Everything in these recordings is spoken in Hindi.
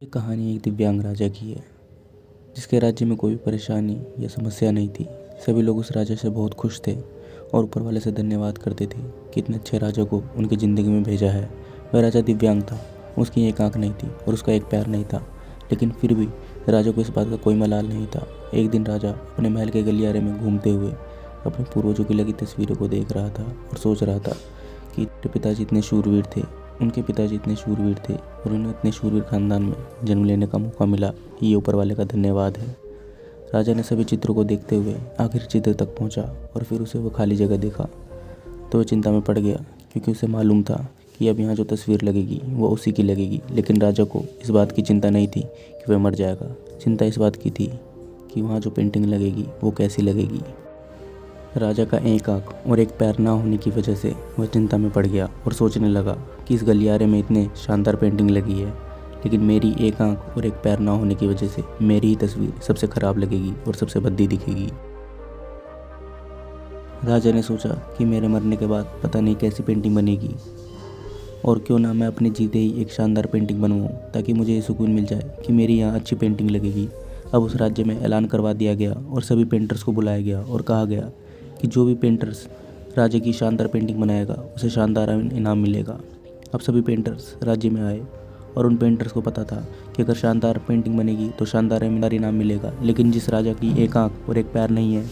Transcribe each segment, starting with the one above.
ये कहानी एक दिव्यांग राजा की है जिसके राज्य में कोई परेशानी या समस्या नहीं थी। सभी लोग उस राजा से बहुत खुश थे और ऊपर वाले से धन्यवाद करते थे कि इतने अच्छे राजा को उनकी ज़िंदगी में भेजा है। वह राजा दिव्यांग था, उसकी एक आंख नहीं थी और उसका एक पैर नहीं था, लेकिन फिर भी राजा को इस बात का कोई मलाल नहीं था। एक दिन राजा अपने महल के गलियारे में घूमते हुए अपने पूर्वजों की लगी तस्वीरों को देख रहा था और सोच रहा था कि उनके पिताजी इतने शूरवीर थे और उन्हें इतने शूरवीर खानदान में जन्म लेने का मौका मिला। ये ऊपर वाले का धन्यवाद है। राजा ने सभी चित्रों को देखते हुए आखिरी चित्र तक पहुंचा और फिर उसे वो खाली जगह देखा तो वह चिंता में पड़ गया, क्योंकि उसे मालूम था कि अब यहाँ जो तस्वीर लगेगी वो उसी की लगेगी। लेकिन राजा को इस बात की चिंता नहीं थी कि वह मर जाएगा। चिंता इस बात की थी कि वहाँ जो पेंटिंग लगेगी वो कैसी लगेगी। राजा का एक आंख और एक पैर ना होने की वजह से वह चिंता में पड़ गया और सोचने लगा कि इस गलियारे में इतने शानदार पेंटिंग लगी है, लेकिन मेरी एक आंख और एक पैर ना होने की वजह से मेरी ही तस्वीर सबसे खराब लगेगी और सबसे भद्दी दिखेगी। राजा ने सोचा कि मेरे मरने के बाद पता नहीं कैसी पेंटिंग बनेगी, और क्यों ना मैं अपने जीते ही एक शानदार पेंटिंग बनवाऊँ ताकि मुझे ये सुकून मिल जाए कि मेरी यहाँ अच्छी पेंटिंग लगेगी। अब उस राज्य में ऐलान करवा दिया गया और सभी पेंटर्स को बुलाया गया और कहा गया कि जो भी पेंटर्स राज्य की शानदार पेंटिंग बनाएगा उसे शानदार इनाम मिलेगा। अब सभी पेंटर्स राज्य में आए और उन पेंटर्स को पता था कि अगर शानदार पेंटिंग बनेगी तो शानदार इनाम मिलेगा, लेकिन जिस राजा की एक आंख और एक पैर नहीं है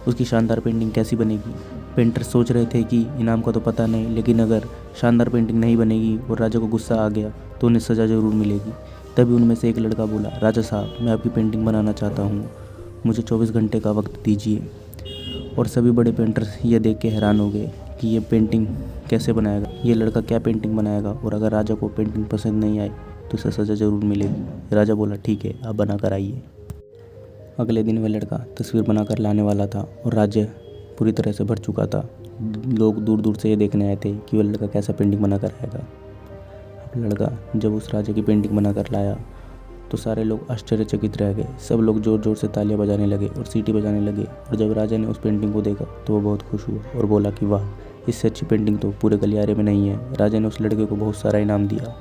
उसकी शानदार पेंटिंग कैसी बनेगी। पेंटर्स सोच रहे थे कि इनाम का तो पता नहीं, लेकिन अगर शानदार पेंटिंग नहीं बनेगी और राजा को गुस्सा आ गया तो उन्हें सज़ा ज़रूर मिलेगी। तभी उनमें से एक लड़का बोला, राजा साहब, मैं आपकी पेंटिंग बनाना चाहता हूँ, मुझे 24 घंटे का वक्त दीजिए। और सभी बड़े पेंटर्स ये देख के हैरान हो गए कि ये पेंटिंग कैसे बनाएगा, ये लड़का क्या पेंटिंग बनाएगा, और अगर राजा को पेंटिंग पसंद नहीं आए तो उसे सज़ा ज़रूर मिलेगी। राजा बोला, ठीक है, आप बना कर आइए। अगले दिन वह लड़का तस्वीर बनाकर लाने वाला था और राज्य पूरी तरह से भर चुका था। लोग दूर दूर से ये देखने आए थे कि वह लड़का कैसा पेंटिंग बना कर आएगा। अब लड़का जब उस राजा की पेंटिंग बना कर लाया तो सारे लोग आश्चर्यचकित रह गए। सब लोग ज़ोर ज़ोर से तालियां बजाने लगे और सीटी बजाने लगे। और जब राजा ने उस पेंटिंग को देखा तो वो बहुत खुश हुआ और बोला कि वाह, इससे अच्छी पेंटिंग तो पूरे गलियारे में नहीं है। राजा ने उस लड़के को बहुत सारा इनाम दिया।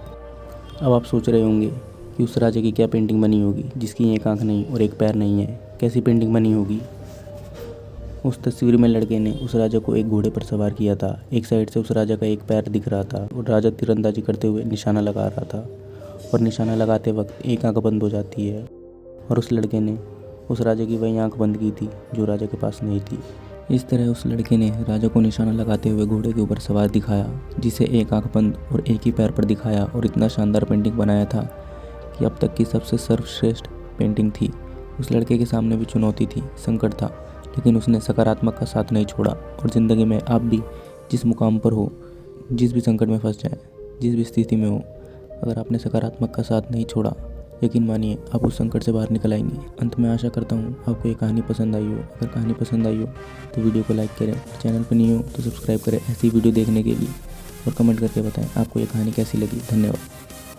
अब आप सोच रहे होंगे कि उस राजा की क्या पेंटिंग बनी होगी जिसकी एक आंख नहीं और एक पैर नहीं है। कैसी पेंटिंग बनी होगी। उस तस्वीर में लड़के ने उस राजा को एक घोड़े पर सवार किया था। एक साइड से उस राजा का एक पैर दिख रहा था और राजा तीरंदाजी करते हुए निशाना लगा रहा था, और निशाना लगाते वक्त एक आंख बंद हो जाती है, और उस लड़के ने उस राजा की वही आंख बंद की थी जो राजा के पास नहीं थी। इस तरह उस लड़के ने राजा को निशाना लगाते हुए घोड़े के ऊपर सवार दिखाया, जिसे एक आंख बंद और एक ही पैर पर दिखाया, और इतना शानदार पेंटिंग बनाया था कि अब तक की सबसे सर्वश्रेष्ठ पेंटिंग थी। उस लड़के के सामने भी चुनौती थी, संकट था, लेकिन उसने सकारात्मक का साथ नहीं छोड़ा। और ज़िंदगी में आप भी जिस मुकाम पर हो, जिस भी संकट में फंस जाए, जिस भी स्थिति में हो, अगर आपने सकारात्मक का साथ नहीं छोड़ा, यकीन मानिए आप उस संकट से बाहर निकल आएंगे। अंत में आशा करता हूँ आपको ये कहानी पसंद आई हो। अगर कहानी पसंद आई हो तो वीडियो को लाइक करें, चैनल पर नहीं हो तो सब्सक्राइब करें ऐसी वीडियो देखने के लिए, और कमेंट करके बताएं आपको ये कहानी कैसी लगी। धन्यवाद।